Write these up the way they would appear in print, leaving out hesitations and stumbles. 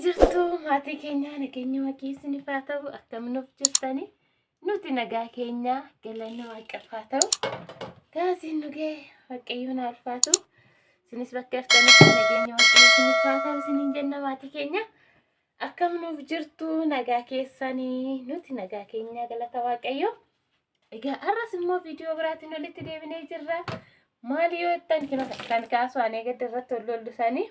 jirtu maatii keenya nageenya waaqessinif haa ta'u akkaminuuf jirtanii nuti nagaa keenya galanni waaqaaf haa ta'u gaasiin nugee waaqayyoon alfaatu sinis bakka jirtanitti nageenya waaqessinif haa ta'u siniin jenna maatii keenya akkaminuuf jirtu nagaa keessanii nuti nagaa keenya galata waaqayyo. Egaa arras immoo viidiyoo biraatiin walitti deebinee jirra. Maali yoo ittaan kan kaasu anee gad irratti lollusanii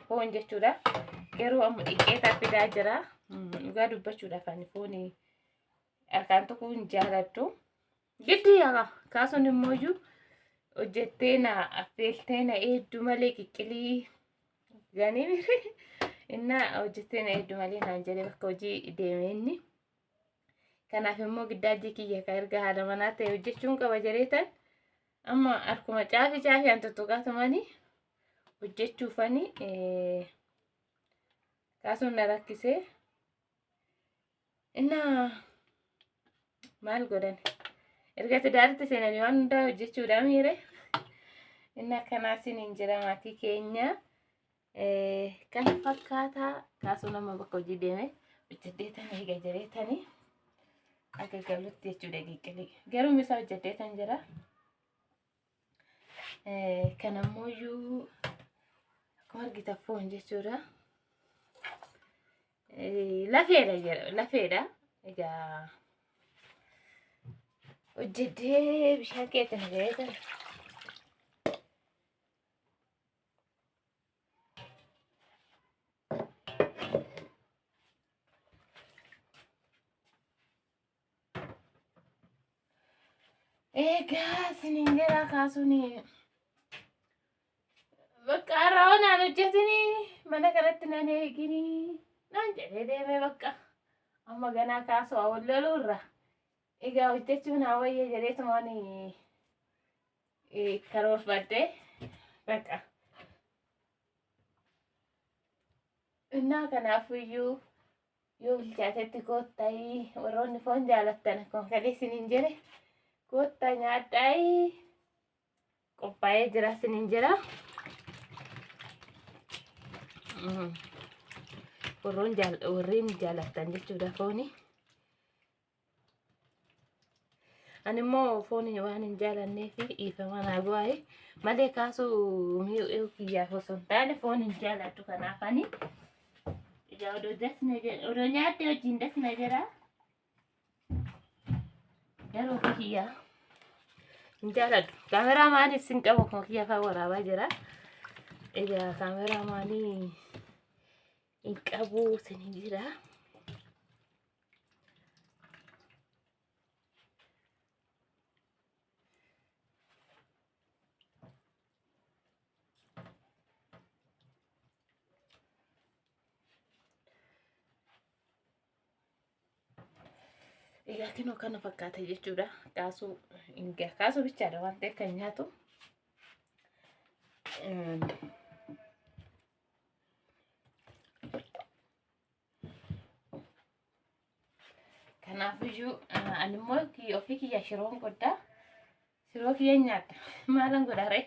foon jechuudha. Garuu amma dhiqeetaa fidaa jira. Dhugaa dubbachuudhaaf ani foon harkaan tokko hin jaaladhu. Giddi yaa kaasuun immoo hojjettee na affeeltee na hedduu malee qiqqilii ganii mire inna hojjettee na hedduu malee naan jedhee bakka hojii deemee inni. Kanaaf immoo giddaajii kiyya ka erga haala manaa ta'e hojjechuun qaba jedheetan amma harkuma caafii an tuttuqaatumanii hojjechuufani kaasuun na rakkisee inna maal godhan erga tidaaritti seenanii waan hundaa hojjechuudha miire inna akkanaasin hin jira maatii keenya kan fakkaataa kaasuun amma bakka hojii deeme hojjedheetan eega jireetanii akka galutti jechuudha qiqqilii garuu misaa hojjedheetan jira kanammoo akkuma argitan foon jechuudha. Lafeedha egaa hojjedhee bishaan keetti na gaheetan egaa siniin jira kaasuun bakka har'aawwan aan hojjetini mana kanatti nan eegini naan jedhee deeme bakka amma ganaa kaasuu awwan loluurra egaa hojjechuun hawwayya jedheetumaan karoorfadhee bakka innaa kanaafiyyuu yoo bilchaatetti koottayi warroonni foon jaalattan akkuma kalee siniin jedhe koottaa nyaadhaayi qophaa'ee jira siniin jira. Warreen jaalattan jechuudha fooni. Ani immoo foon waan hin jaalanneef dhiifama naa bu'aayi malee kaasuu mi'uu kiyyaaf osoo hin taane foon hin jaaladhu kanaafani egaa odoo nyaattee wajjin dasna jira garuu kiyyaa hin jaaladhu. Kaameraamaan sin qabu akkuma kiyyaa fa'aa waraabaa jira. Egaa kaameraamaanii hin qabu sinin jira. Egaa kinoo kana fakkaata jechuudha. Kaasuu bichaadha waan ta'eef kan nyaatu. Kanaafiyyuu ani immoo ofii kiyya shiroon godhaa. Shiroo kiyya nyaadha. Maalan godhaa ree?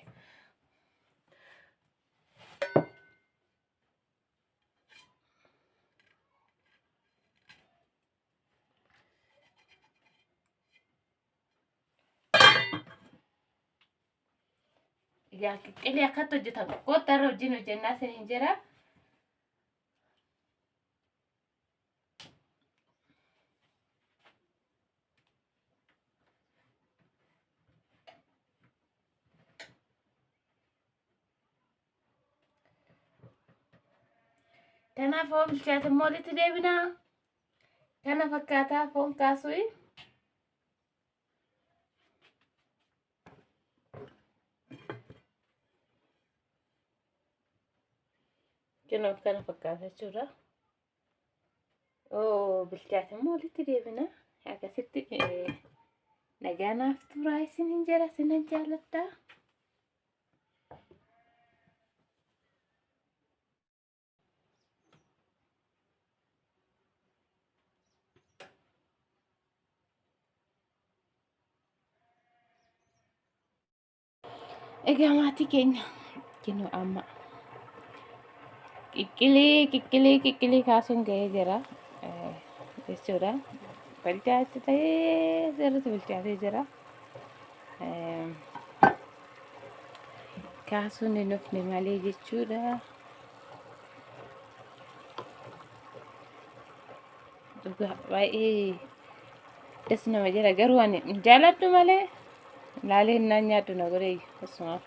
Egaa qiqqilii akkatti hojjetan koottaa irra wajjin hojjennaa siniin jira. Kanaaf foon bilchaate immoo walitti deebinaa. Kana fakkaataa foon kaasuu. Kinoo kana fakkaata jechuudha. Bilchaate immoo walitti deebinaa. Akkasitti nagaa naaf turaa isiniin jira sinan jaaladha. Egaa maatii keenya kinoo amma Qiqqilii kaasuun ga'ee jira jechuudha. Bilchaatee sirriitti bilchaatee jira. Kaasuun hin dhufne malee jechuudha. Dhugaa baay'ee des nama jira garuu ani hin jaaladhu malee laalee naan nyaadhu na godhe akkasumas.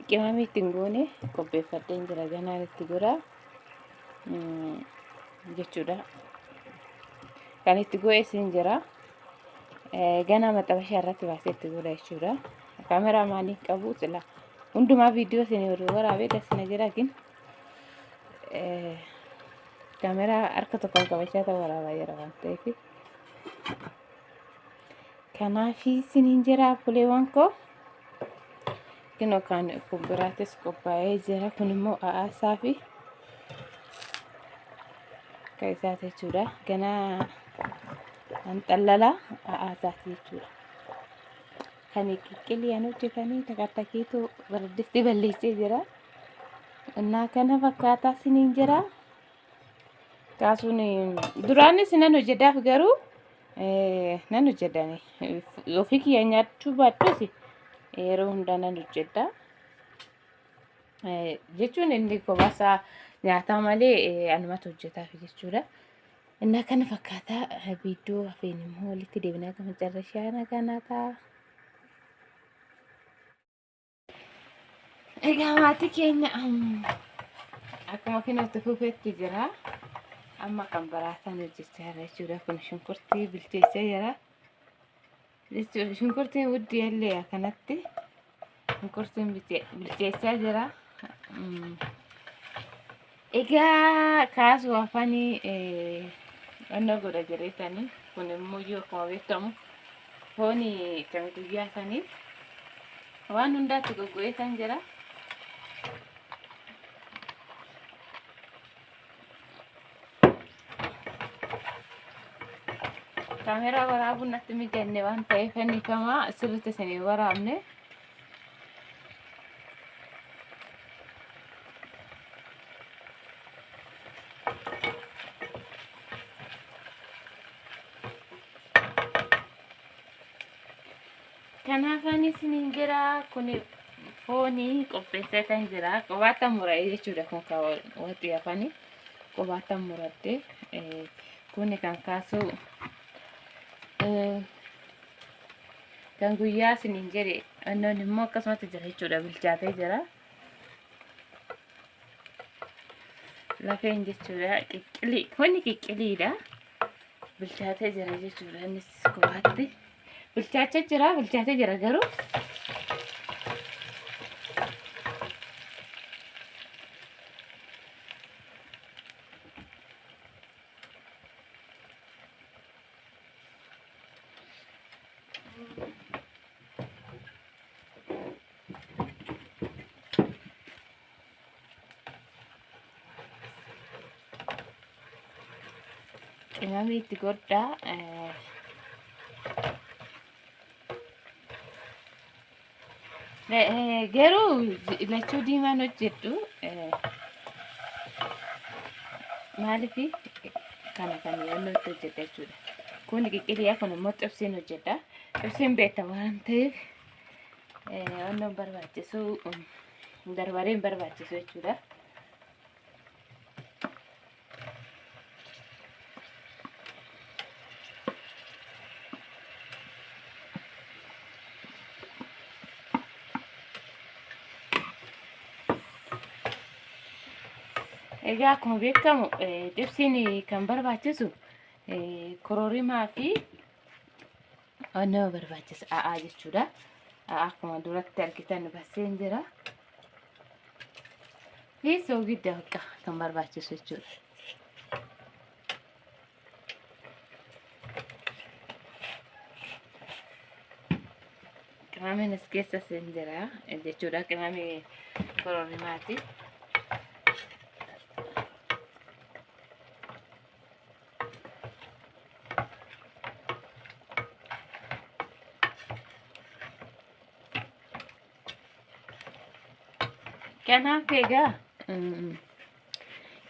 Qimamii ittiin goone qopheeffadheen jira ganaan itti godha jechuudha. Kan itti go'e siin jira ganaa maxxabashaa irratti baasee itti godha jechuudha. Kaameraa maaliin qabu sila hundumaa viidiyoo isin yeroo waraabee dasina jira kin kaameraa harka tokkoon qabachaa ta'u waraabaa jira waan ta'eef kanaaf isiniin jira buleewwan koo. Kino kan kubbiraatis qophaa'ee jira kun immoo a'aasaa fi akka isaati jechuudha. Ganaa anxallalaa a'aasaati jechuudha. Kan qiqqiliyaan hojjetanii takatakiitu biraddisti balleessee jira. Innaa kana fakkaataa isiniin jira. Kaasuun duraanis nan hojjedhaaf garuu nan hojjedhani ofii kiyya nyaachuu baadhuusi. Yeroo hundaa nan hojjedha jechuun inni kophasaa nyaataa malee anumatu hojjetaaf jechuudha. Innaa kana fakkaataa viidiyoo hafeen immoo walitti deebinaa gama carrashaa nagaa ta'a. Egaa maatii keenya akkuma kanatti fufeetti jira. Amma kan baraatan hojjechaa jira jechuudha. Kun shunkurtii bilcheessee jira. Shunkurtiin wuddii illee kanatti shunkurtiin bilcheessaa jira. Egaa kaasuu afanii onnoo godha jireessanii kun immoo yoo akkuma beekamu fooni kan guyyaa sanii waan hundaatti goggo'eetan jira. Kaameraa waraabuun natti mijanne waan ta'eef fannifamaa sirriitti isin waraabne. Kanaaf ani isiniin jira kun foonii qopheessatan jira. Qobaata mura'ee jechuudha kun waqtii afanii qobaata muradde kun kan kaasuu kan guyyaa isiniin jedhe annoon immoo akkasumatti jira jechuudha bilchaatee jira. Lafeen jechuudha qiqqilii foonni qiqqiliidha bilchaatee jira jechuudha innis qobaatti bilchaatee jira garuu qimamii itti godhaa. Garuu lachuu diimaan hojjedhu maaliif kana kan yoon itti hojjedha jechuudha. Kun qiqqiliyaa kun immoo xibsiin hojjedha. Xibsiin beekama waan ta'eef wantoon barbaachisu barbareen barbaachisu jechuudha. Egaa akkuma beekamu xibsiin kan barbaachisu kororimaa fi nama barbaachisa a'aa jechuudha. Akkuma duratti argitan baaseen jira. Fi soogidda bakka kan barbaachisu jechuudha. Qimamiin as keessa seen jira jechuudha. Qimamii kororimaati. Kanaaf egaa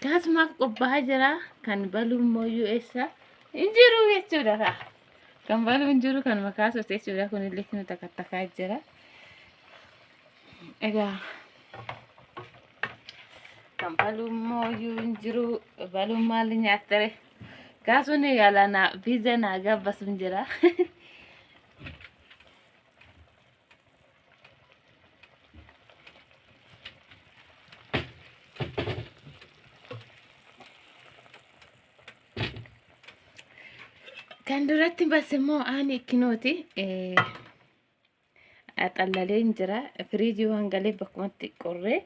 kaasumaaf qophaa'aa jira. Kan balu immoo eessa hin jiru jechuudha. Kan balu hin jiru kanuma kaasuuf jechuudha. Kunillee nu takkattakaa jira. Egaa kan balu immoo hin jiru. Baluun maal nyaattare? Kaasuun yaalana pizza naa gabbasuun jira. Kan duratti bas immoo ani kinooti xallalee jira. Firiijii waan galee bakkumatti qorree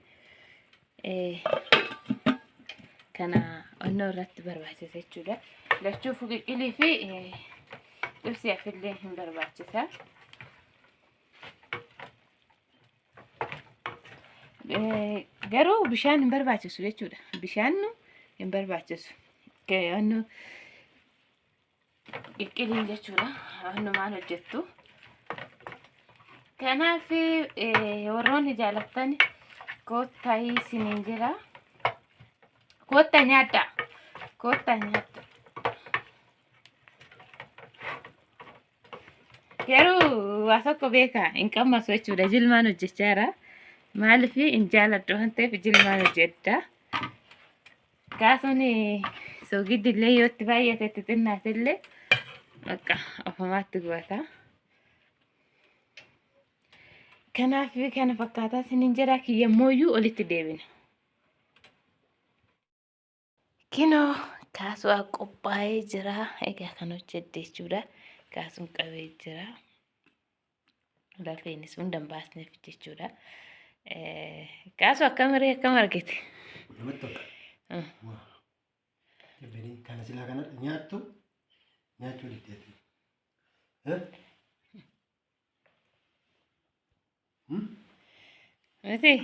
kana onnoo irratti barbaachisa jechuudha. Lachuu fuqiqilii fi dhibsi afillee hin barbaachisa. Garuu bishaan hin barbaachisu jechuudha. Bishaan hin barbaachisu. Onnoo qiqqiliin jechuudha. Onnoo maal hojjettu? Kanaaf warroonni jaalattan koottaa isiniin jira. Koottaa nyaadhaa. Koottaa nyaadhaa. Garuu waa tokko beekaa hin qammasu jechuudha. Jilmaan hojjechaa jira. Maaliif hin jaaladhu waan ta'eef jilmaan hojjedha. Kaasuun soogiddi yoo itti baay'ate itti xinnaatillee bakka ofumaatti gubata. Kanaaf kana fakkaataa isiniin jira. Kiyyammoo olitti deebina. Kinoo kaasuu qophaa'ee jira. Egaa kan hojjedhe jechuudha. Kaasuun qabee jira. Lafeen sun dambaasneef jechuudha. Kaasuu akkam argite? Namatti tola. Kana silaa kanadha nyaachuu diddeetti. Miti?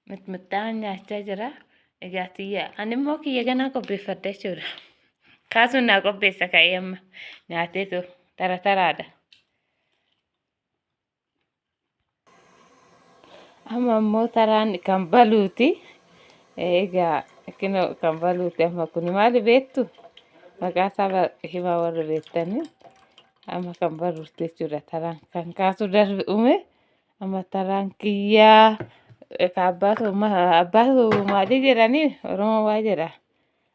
Mixmixaan nyaachaa jira. Egaa tiyya ani immoo kiyya ganaa qopheeffadha jechuudha. Kaasuun naa qopheessa ka'ee amma nyaateetu taraadha. Amma immoo taraan kan baluuti. Egaa kan baluuti amma kun maali beektu? Maqaa isaa himaa warra beektanii. Amma kan baluuti jechuudha. Taraan kan kaasuu darbe uume amma taraan kiyyaa. Abbaatu maalii jedhanii Oromoo waa jedha.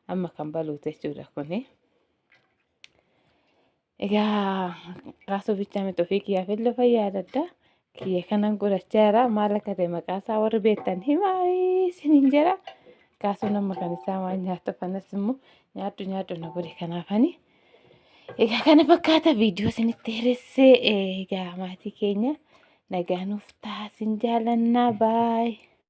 Amma kan baluuti jechuudha kuni. Egaa kaasuu bichaa miti ofii kiyyaaf illee fayyadadha. Kiyya kanan godhachaa jira. Maal akka ta'e maqaa isaa warri beektan himaa isiniin jira. Kaasuun amma kan isaa waan nyaatu kanas immoo nyaadhu na godhe kanaafani. Egaa kana fakkaata viidiyoo isinitti hirissee egaa maatii keenya nagaa nuuf taasisaa jaalannaa baay'ee.